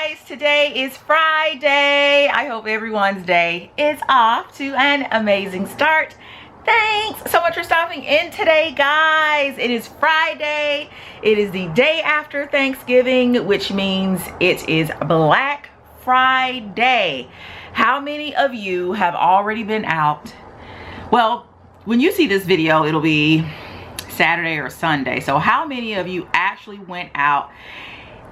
guys, today is Friday. I hope everyone's day is off to an amazing start. Thanks so much for stopping in today, guys. It is Friday. It is the day after Thanksgiving, which means it is Black Friday. How many of you have already been out? Well, when you see this video, it'll be Saturday or Sunday. So how many of you actually went out,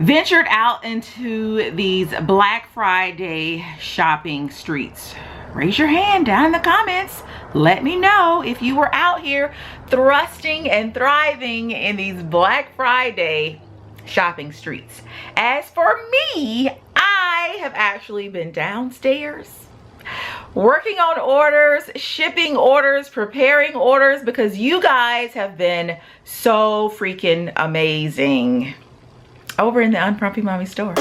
ventured out into these Black Friday shopping streets? Raise your hand down in the comments. Let me know if you were out here thrusting and thriving in these Black Friday shopping streets. As for me, I have actually been downstairs working on orders, shipping orders, preparing orders, because you guys have been so freaking amazing over in the Unfrumpy Mommy store.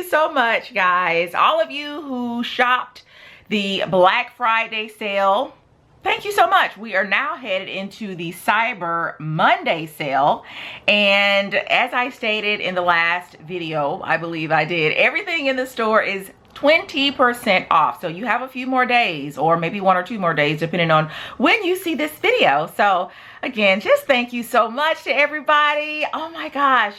So much, guys. All of you who shopped the Black Friday sale, thank you so much. We are now headed into the Cyber Monday sale, and as I stated in the last video, I believe I did, everything in the store is 20% off. So you have a few more days, or maybe 1 or 2 more days, depending on when you see this video. So again, just thank you so much to everybody. Oh my gosh,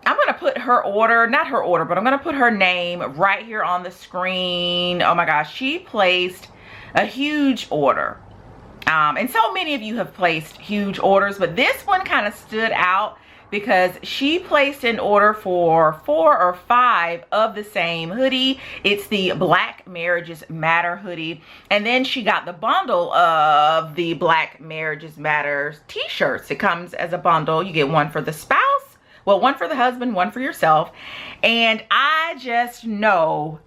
I'm gonna put her order, not her order, but I'm gonna put her name right here on the screen. Oh my gosh, she placed a huge order. And so many of you have placed huge orders, but this one kind of stood out because she placed an order for 4 or 5 of the same hoodie. It's the Black Marriages Matter hoodie. And then she got the bundle of the Black Marriages Matter t-shirts. It comes as a bundle. You get one for the spouse, well, one for the husband, one for yourself. And I just know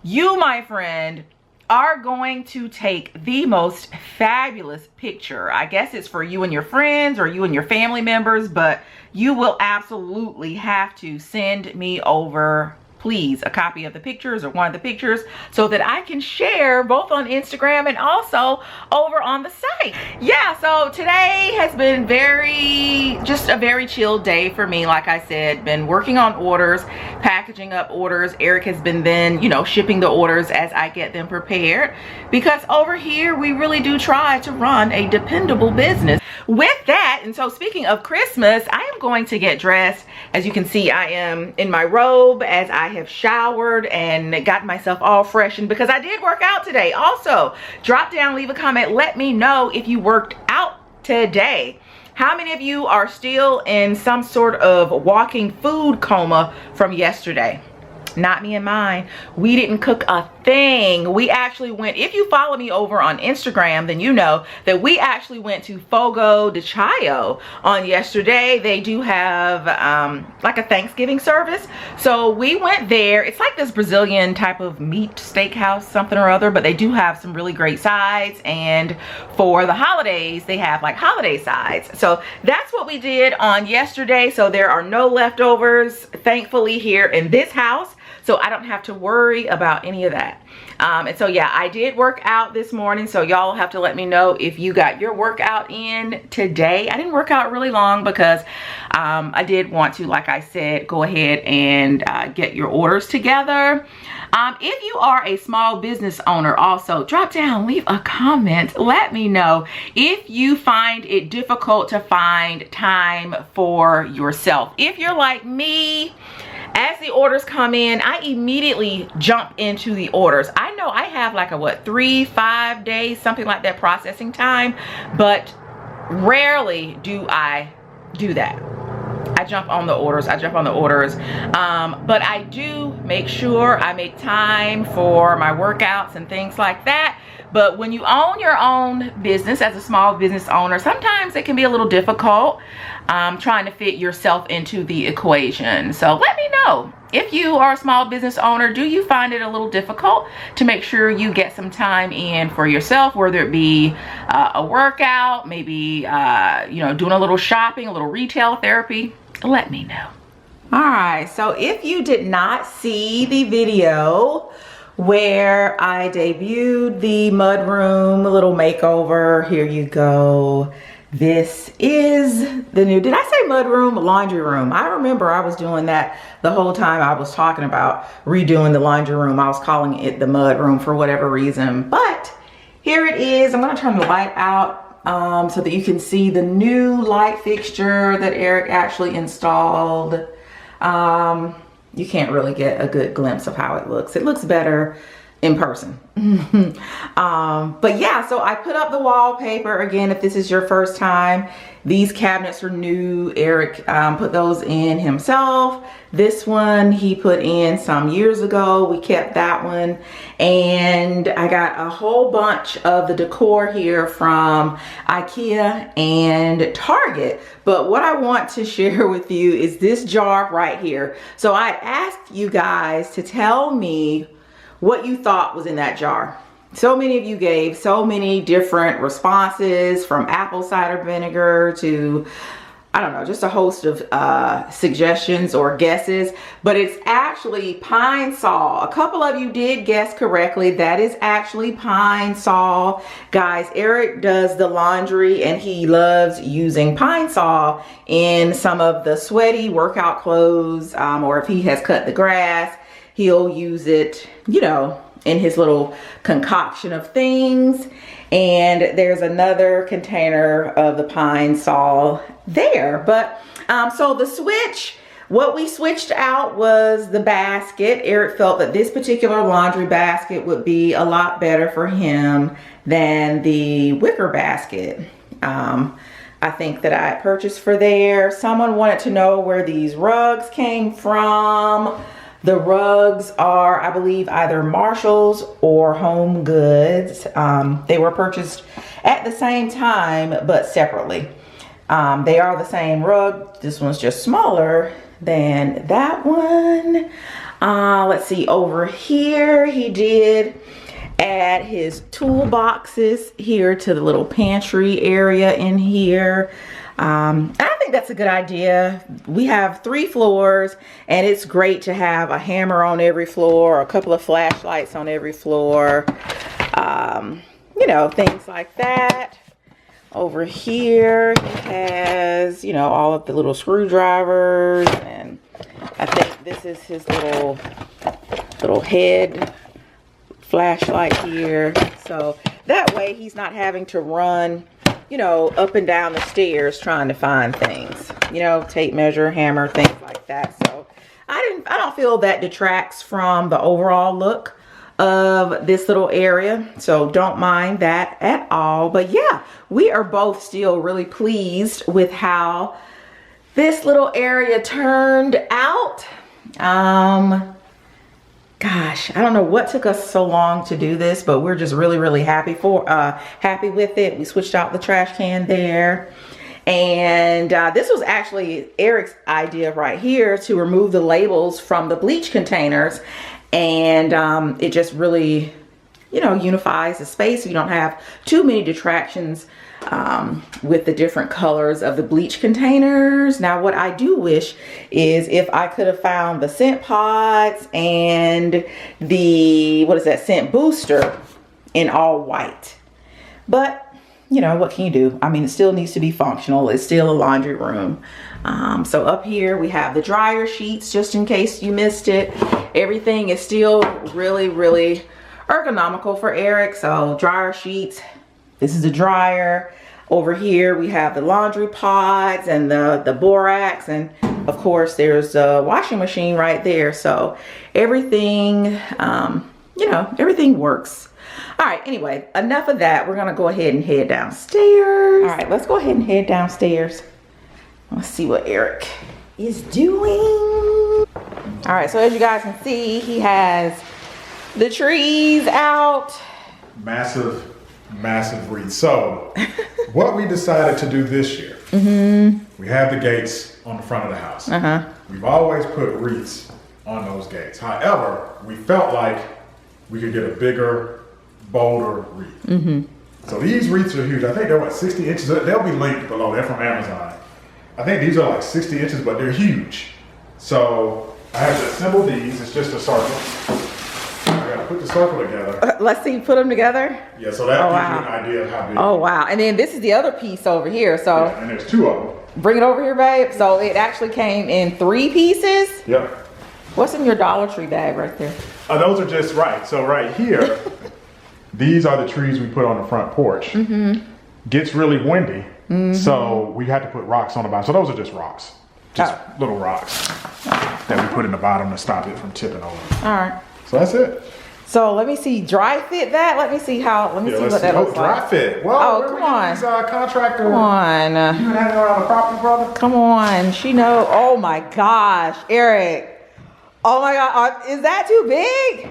you, my friend, are going to take the most fabulous picture. I guess it's for you and your friends or you and your family members, but you will absolutely have to send me over, please, a copy of the pictures or one of the pictures so that I can share both on Instagram and also over on the site. Yeah, so today has been just a very chill day for me. Like I said, been working on orders, packaging up orders. Eric has been then, you know, shipping the orders as I get them prepared, because over here we really do try to run a dependable business. With that, and so speaking of Christmas, I am going to get dressed. As you can see, I am in my robe as I have showered and got myself all freshened because I did work out today. Also, drop down, leave a comment, let me know if you worked out today. How many of you are still in some sort of walking food coma from yesterday? Not me and mine. We didn't cook a thing. We actually went, if you follow me over on Instagram, then you know that we actually went to Fogo de Chao on yesterday. They do have like a Thanksgiving service. So we went there. It's like this Brazilian type of meat steakhouse, something or other, but they do have some really great sides. And for the holidays, they have like holiday sides. So that's what we did on yesterday. So there are no leftovers, thankfully, here in this house. So I don't have to worry about any of that. And so yeah, I did work out this morning, so y'all have to let me know if you got your workout in today. I didn't work out really long because I did want to, like I said, go ahead and get your orders together. If you are a small business owner, also drop down, leave a comment, let me know if you find it difficult to find time for yourself. If you're like me, as the orders come in, I immediately jump into the orders. I know I have like a, what, 3-5 days, something like that processing time, but rarely do I do that. I jump on the orders. But I do make sure I make time for my workouts and things like that. But when you own your own business as a small business owner, sometimes it can be a little difficult trying to fit yourself into the equation. So let me know, if you are a small business owner, do you find it a little difficult to make sure you get some time in for yourself, whether it be a workout, maybe you know, doing a little shopping, a little retail therapy? Let me know. All right, so if you did not see the video where I debuted the mudroom little makeover, here you go. This is the new, did I say mudroom? Laundry room. I remember I was doing that the whole time I was talking about redoing the laundry room. I was calling it the mudroom for whatever reason, but here it is. I'm gonna turn the light out so that you can see the new light fixture that Eric actually installed. You can't really get a good glimpse of how it looks. It looks better in person. But yeah, so I put up the wallpaper. Again, if this is your first time, these cabinets are new. Eric put those in himself. This one he put in some years ago. We kept that one. And I got a whole bunch of the decor here from IKEA and Target. But what I want to share with you is this jar right here. So I asked you guys to tell me what you thought was in that jar. So many of you gave so many different responses, from apple cider vinegar to, I don't know, just a host of suggestions or guesses, but it's actually pine sol. A couple of you did guess correctly. That is actually pine sol. Guys, Eric does the laundry and he loves using pine sol in some of the sweaty workout clothes, or if he has cut the grass, he'll use it, you know, in his little concoction of things. And there's another container of the pine sol there. But so the switch, what we switched out was the basket. Eric felt that this particular laundry basket would be a lot better for him than the wicker basket I think that I purchased for there. Someone wanted to know where these rugs came from. The rugs are, I believe, either Marshall's or Home Goods. They were purchased at the same time, but separately. They are the same rug. This one's just smaller than that one. Let's see, over here, he did add his toolboxes here to the little pantry area in here. I think that's a good idea. We have 3 floors and it's great to have a hammer on every floor, a couple of flashlights on every floor, you know, things like that. Over here he has, you know, all of the little screwdrivers, and I think this is his little head flashlight here. So that way he's not having to run, you know, up and down the stairs trying to find things, you know, tape measure, hammer, things like that. So I don't feel that detracts from the overall look of this little area, so don't mind that at all. But yeah, we are both still really pleased with how this little area turned out. Gosh, I don't know what took us so long to do this, but we're just really happy with it. We switched out the trash can there. And this was actually Eric's idea right here, to remove the labels from the bleach containers. And it just really, you know, unifies the space so you don't have too many detractions with the different colors of the bleach containers. Now, what I do wish is if I could have found the scent pods and the, what is that, scent booster in all white. But you know, what can you do? I mean, it still needs to be functional. It's still a laundry room. So up here we have the dryer sheets, just in case you missed it. Everything is still really ergonomical for Eric. So dryer sheets, this is the dryer. Over here we have the laundry pods and the borax, and of course there's a washing machine right there. So everything, you know, everything works. All right, anyway, enough of that. We're gonna go ahead and head downstairs. All right, let's go ahead and head downstairs. Let's see what Eric is doing. All right, so as you guys can see, he has the trees out. Massive wreath. So what we decided to do this year, we have the gates on the front of the house. We've always put wreaths on those gates. However, we felt like we could get a bigger, bolder wreath. So these wreaths are huge. I think they're what, 60 inches? They'll be linked below. They're from Amazon. I think these are like 60 inches, but they're huge. So I have to assemble these. It's just a circle. I gotta put the circle together. Let's see, put them together. Yeah, so that gives you an idea of how big. Oh wow, and then this is the other piece over here. So yeah, and there's two of them. Bring it over here, babe. So it actually came in 3 pieces. Yep. What's in your Dollar Tree bag right there? Those are just right. So right here, these are the trees we put on the front porch. Gets really windy, so we had to put rocks on the bottom. So those are just rocks, just little rocks that we put in the bottom to stop it from tipping over. All right. So that's it. So let me see, dry fit that. Let me see how. Let me see what that looks like. Dry fit. Well, oh, come on. These, contractor. Come on. You been hanging around the property, brother? Come on. She know. Oh my gosh, Eric. Oh my God. Is that too big?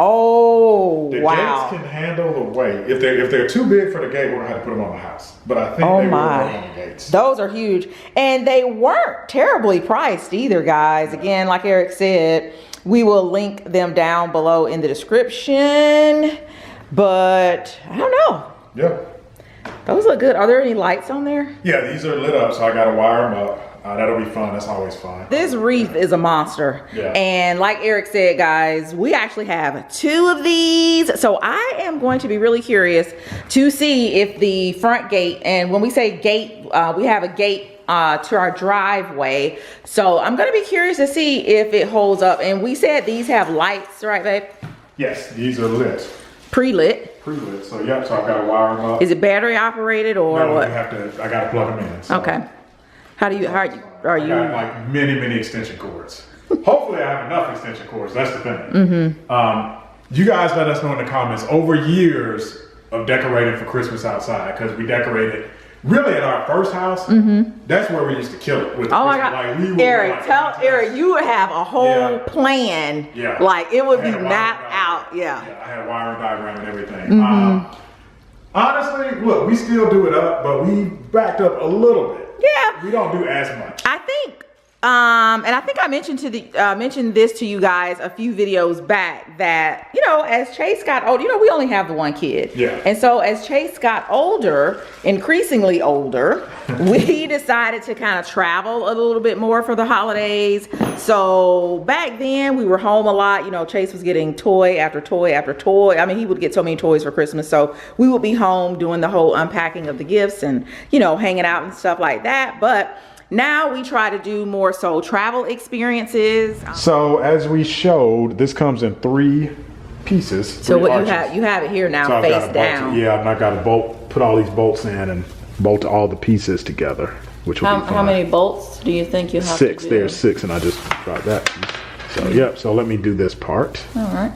Oh, the wow. gates can handle the weight. If they're too big for the gate, we're gonna have to put them on the house. But I think they will work on the gates. Those are huge. And they weren't terribly priced either, guys. Again, like Eric said, we will link them down below in the description. But I don't know. Yeah. Those look good. Are there any lights on there? Yeah, these are lit up, so I gotta wire them up. That'll be fun. That's always fun. This wreath is a monster. Yeah. And like Eric said, guys, we actually have 2 of these. So I am going to be really curious to see if the front gate, and when we say gate, we have a gate to our driveway. So I'm going to be curious to see if it holds up. And we said these have lights, right, babe? Yes, these are lit. Pre-lit. Pre-lit. So yep, so I've got to wire them up. Is it battery operated or no, what? I got to plug them in. So. Okay. How are you? I got like many extension cords. Hopefully I have enough extension cords. That's the thing. You guys let us know in the comments over years of decorating for Christmas outside, because we decorated really at our first house. That's where we used to kill it with. Oh my God, like, Eric, tell Eric you would have a whole plan. Yeah, like it would be mapped out. Yeah, I had a wiring diagram and everything. Honestly, look, we still do it up, but we backed up a little bit. Yeah, we don't do as much. I think, and I think I mentioned this to you guys a few videos back that, you know, as Chase got older, you know, we only have the 1 kid. Yeah. And so as Chase got older, increasingly older, we decided to kind of travel a little bit more for the holidays. So back then we were home a lot. You know, Chase was getting toy after toy after toy. I mean, he would get so many toys for Christmas. So we would be home doing the whole unpacking of the gifts and, you know, hanging out and stuff like that. But now we try to do more so travel experiences. So as we showed, this comes in 3 pieces. So what you have it here now, so face down. Yeah, I've got to put all these bolts in and bolt all the pieces together, which will be fun. How many bolts do you think you have? 6. There's 6, and I just dropped that piece. So yep. So let me do this part. All right.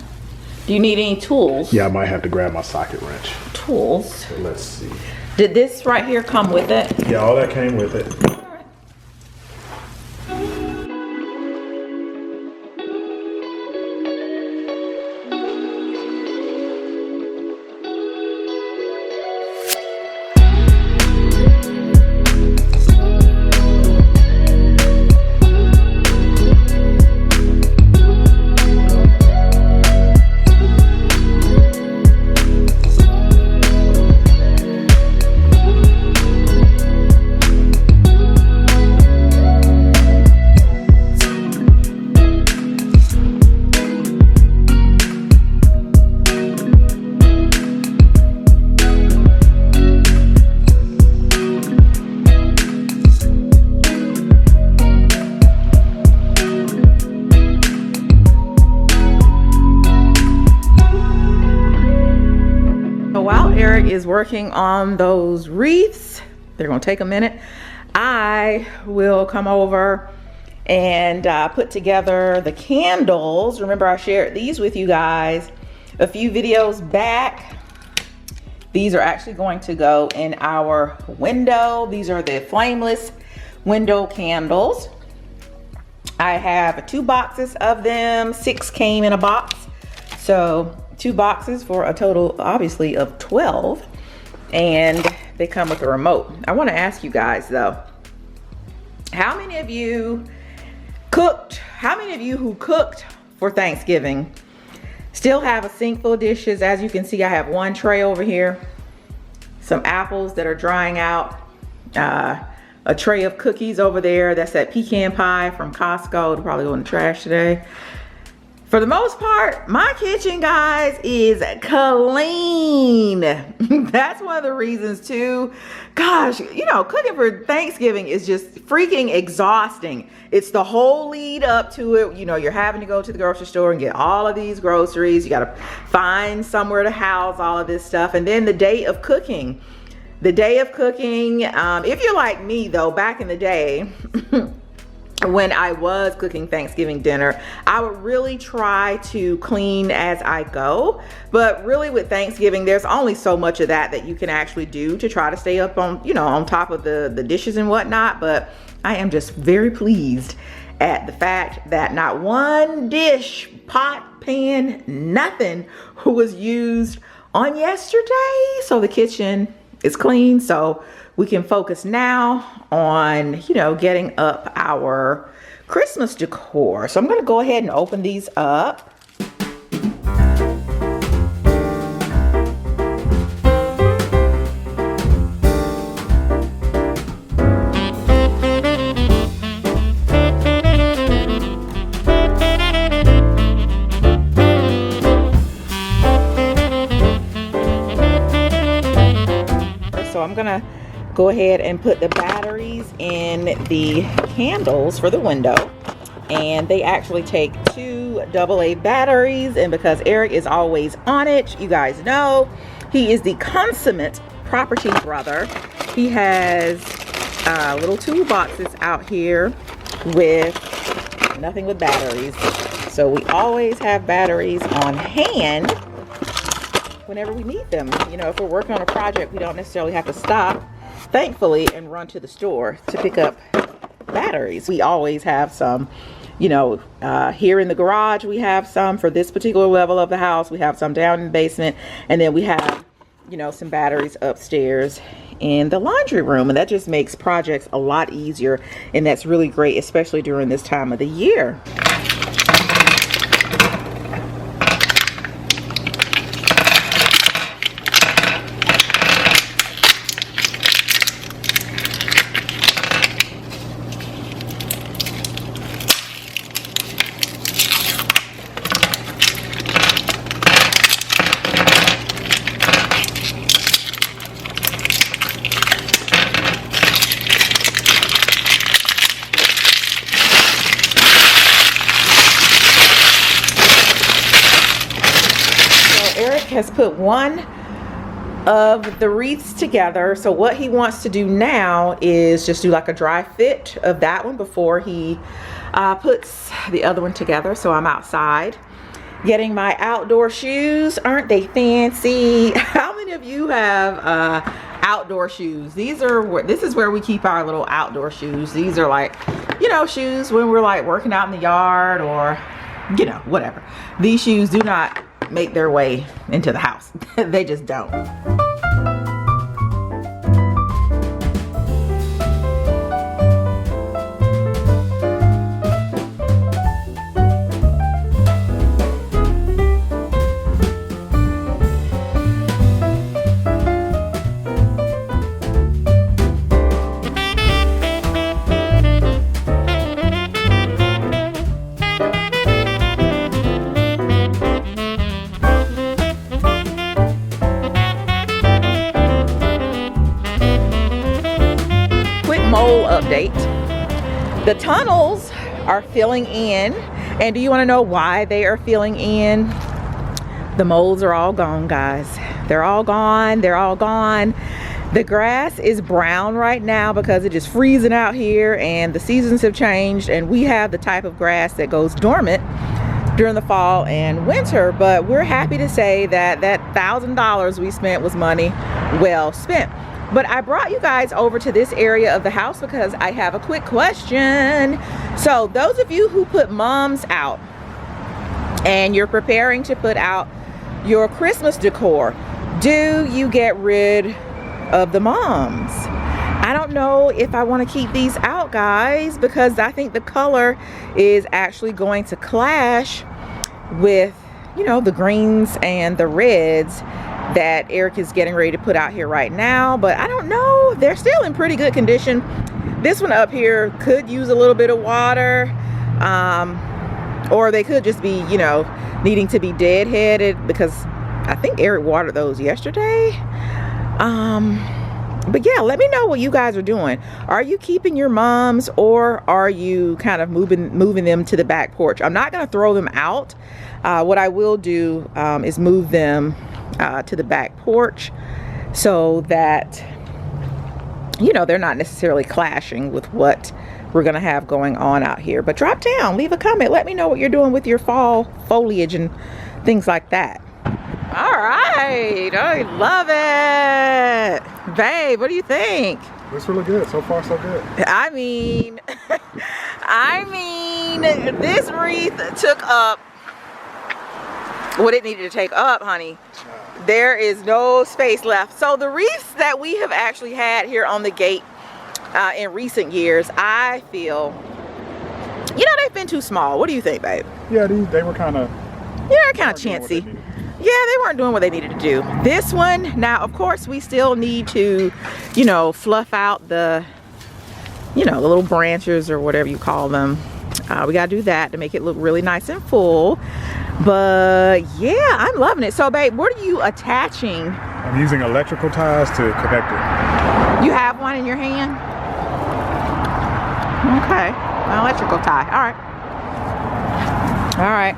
Do you need any tools? Yeah, I might have to grab my socket wrench. Tools. So let's see. Did this right here come with it? Yeah, all that came with it. Is working on those wreaths. They're gonna take a minute. I will come over and put together the candles. Remember, I shared these with you guys a few videos back. These are actually going to go in our window. These are the flameless window candles. I have 2 boxes of them. 6 came in a box. So 2 boxes for a total, obviously, of 12. And they come with a remote. I want to ask you guys though, how many of you who cooked for Thanksgiving still have a sink full of dishes? As you can see, I have 1 tray over here, some apples that are drying out, a tray of cookies over there. That's that pecan pie from Costco. It'll probably go in the trash today. For the most part, my kitchen, guys, is clean. That's one of the reasons too. Gosh, you know, cooking for Thanksgiving is just freaking exhausting. It's the whole lead up to it. You know, you're having to go to the grocery store and get all of these groceries. You got to find somewhere to house all of this stuff. And then the day of cooking. The day of cooking, if you're like me though, back in the day, when I was cooking Thanksgiving dinner, I would really try to clean as I go. But really with Thanksgiving, there's only so much of that you can actually do to try to stay up on, you know, on top of the dishes and whatnot. But I am just very pleased at the fact that not one dish, pot, pan, nothing was used on yesterday. So the kitchen is clean. So we can focus now on, you know, getting up our Christmas decor. So I'm going to go ahead and open these up. So I'm going to go ahead and put the batteries in the candles for the window, and they actually take 2 AA batteries. And because Eric is always on it, you guys know he is the consummate property brother. He has little toolboxes out here with nothing but batteries, so we always have batteries on hand whenever we need them. You know, if we're working on a project, we don't necessarily have to stop, thankfully, and run to the store to pick up batteries. We always have some, you know, here in the garage we have some for this particular level of the house. We have some down in the basement, and then we have, you know, some batteries upstairs in the laundry room, and that just makes projects a lot easier, and that's really great, especially during this time of the year. Has put one of the wreaths together. So what he wants to do now is just do like a dry fit of that one before he puts the other one together. So I'm outside getting my outdoor shoes. Aren't they fancy? How many of you have outdoor shoes? This is where we keep our little outdoor shoes. These are like, you know, shoes when we're like working out in the yard or, you know, whatever. These shoes do not make their way into the house. They just don't. Update. The tunnels are filling in, and do you want to know why they are filling in? The molds are all gone, guys. They're all gone. They're all gone. The grass is brown right now because it is freezing out here and the seasons have changed, and we have the type of grass that goes dormant during the fall and winter. But we're happy to say that that $1,000 we spent was money well spent. But I brought you guys over to this area of the house because I have a quick question. So those of you who put moms out and you're preparing to put out your Christmas decor, do you get rid of the moms? I don't know if I want to keep these out, guys, because I think the color is actually going to clash with, you know, the greens and the reds that Eric is getting ready to put out here right now. But I don't know, they're still in pretty good condition. This one up here could use a little bit of water, or they could just be, you know, needing to be deadheaded, because I think Eric watered those yesterday. But yeah, let me know what you guys are doing. Are you keeping your moms, or are you kind of moving them to the back porch? I'm not going to throw them out. What I will do is move them to the back porch so that, you know, they're not necessarily clashing with what we're going to have going on out here. But drop down, leave a comment, let me know what you're doing with your fall foliage and things like that. All right, I love it. Babe, what do you think? Looks really good. So far, so good. I mean, this wreath took up what it needed to take up, honey. There is no space left. So the wreaths that we have actually had here on the gate in recent years, I feel, you know, they've been too small. What do you think, babe? Yeah, they were kind of... Yeah, they're kind of chancy. Yeah, they weren't doing what they needed to do. This one, now, of course, we still need to, you know, fluff out the, you know, the little branches or whatever you call them. We got to do that to make it look really nice and full. But yeah, I'm loving it. So, babe, what are you attaching? I'm using electrical ties to connect it. You have one in your hand? Okay, an electrical tie. All right.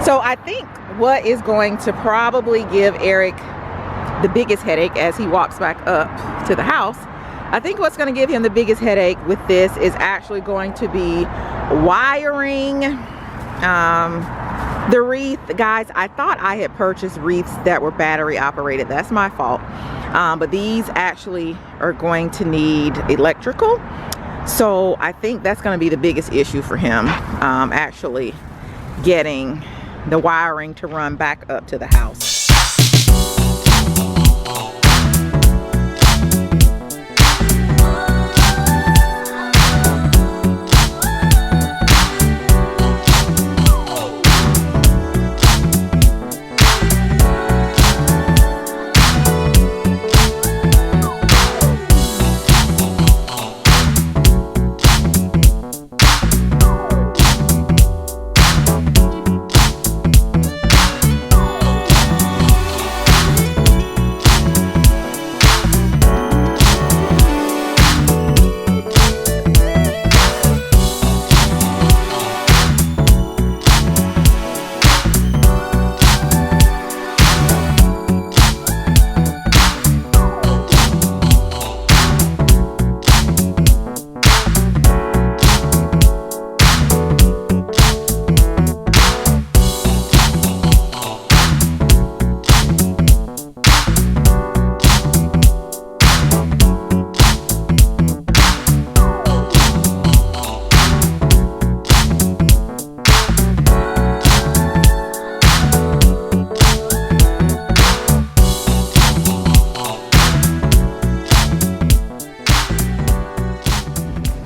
So I think what is going to probably give Eric the biggest headache as he walks back up to the house, I think what's going to give him the biggest headache with this is actually going to be wiring the wreath. Guys, I thought I had purchased wreaths that were battery operated. That's my fault. But these actually are going to need electrical. So I think that's going to be the biggest issue for him, actually getting the wiring to run back up to the house.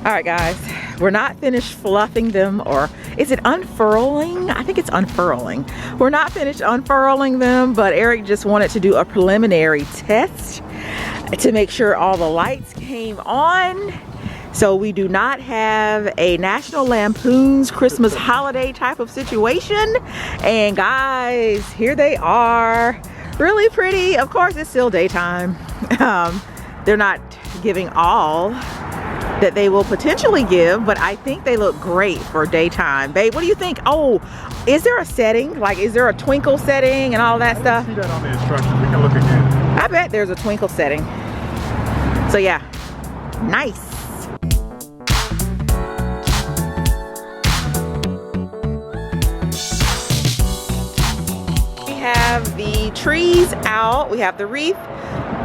All right, guys, we're not finished fluffing them, or is it unfurling? I think it's unfurling. We're not finished unfurling them, but Eric just wanted to do a preliminary test to make sure all the lights came on. So we do not have a National Lampoon's Christmas holiday type of situation. And guys, here they are. Really pretty. Of course, it's still daytime. They're not giving all that they will potentially give, but I think they look great for daytime. Babe, what do you think? Oh, is there a setting? Like, is there a twinkle setting and all that stuff? See that on the instructions. We can look again. I bet there's a twinkle setting. So yeah, nice. We have the trees out. We have the wreath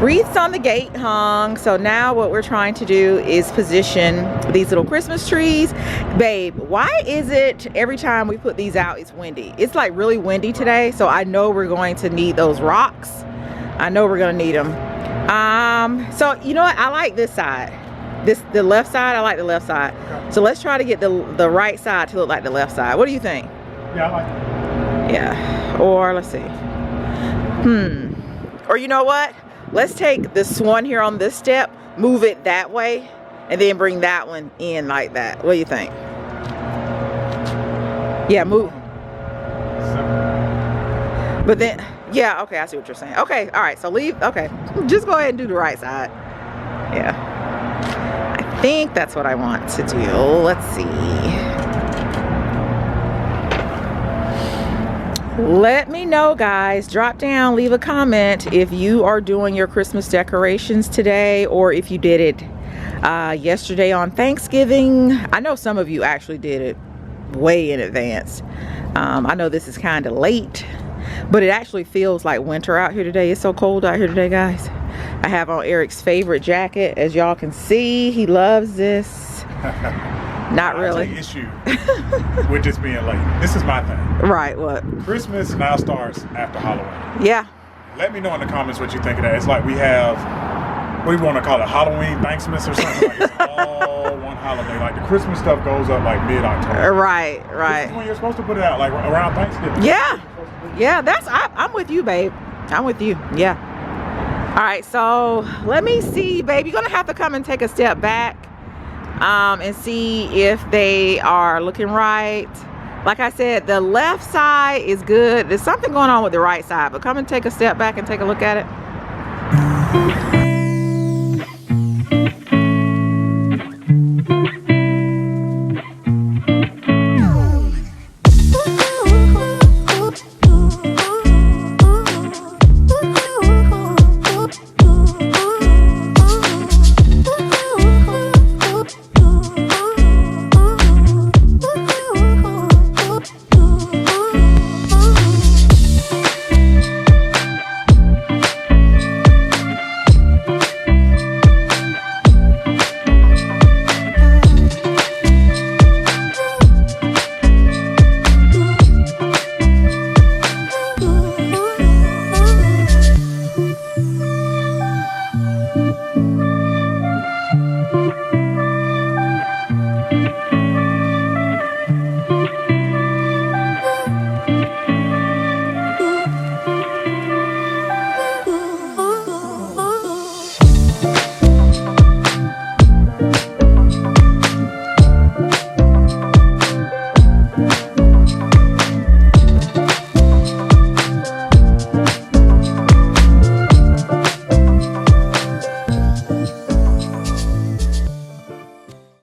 Wreaths on the gate hung. So now what we're trying to do is position these little Christmas trees. Babe, why is it every time we put these out it's windy? It's like really windy today, so I know we're going to need those rocks. I know we're gonna need them. So you know what, I like this side. The left side, I like the left side. Okay. So let's try to get the right side to look like the left side. What do you think? Yeah, I like it. Yeah, or let's see. Or you know what? Let's take this one here on this step, move it that way, and then bring that one in like that. What do you think? Yeah, move. But then, yeah, okay, I see what you're saying. Okay, all right, so leave, okay. Just go ahead and do the right side. Yeah. I think that's what I want to do. Let's see. Let me know, guys. Drop down, leave a comment if you are doing your Christmas decorations today, or if you did it yesterday on Thanksgiving. I know some of you actually did it way in advance. I know this is kind of late, but it actually feels like winter out here today. It's so cold out here today, guys. I have on Eric's favorite jacket, as y'all can see. He loves this. Not really. I take issue with just being late. This is my thing. Right, what? Christmas now starts after Halloween. Yeah. Let me know in the comments what you think of that. It's like we have, what do you want to call it, Halloween, Thanksmas or something? Like it's all one holiday. Like the Christmas stuff goes up like mid-October. Right, right. This is when you're supposed to put it out, like around Thanksgiving. Yeah. Yeah, I'm with you, babe. I'm with you. Yeah. All right, so let me see, babe. You're gonna have to come and take a step back and see if they are looking right. Like I said, the left side is good. There's something going on with the right side, but come and take a step back and take a look at it.